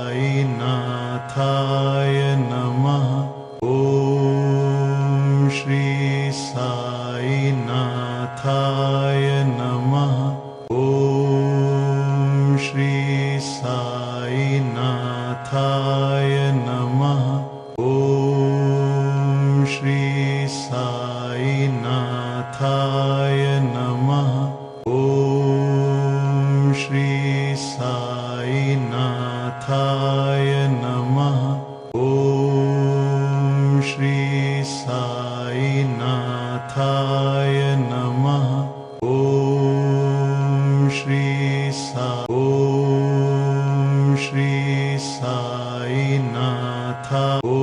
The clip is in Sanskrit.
साईनाथाय नमः। ॐ श्री साईनाथाय नमः। ॐ श्री साईनाथाय नमः। ॐ श्री साईनाथाय नमः। ॐ श्री साईनाथाय नमः। ॐ श्री साईनाथाय नमः। ॐ श्री साईनाथाय नमः।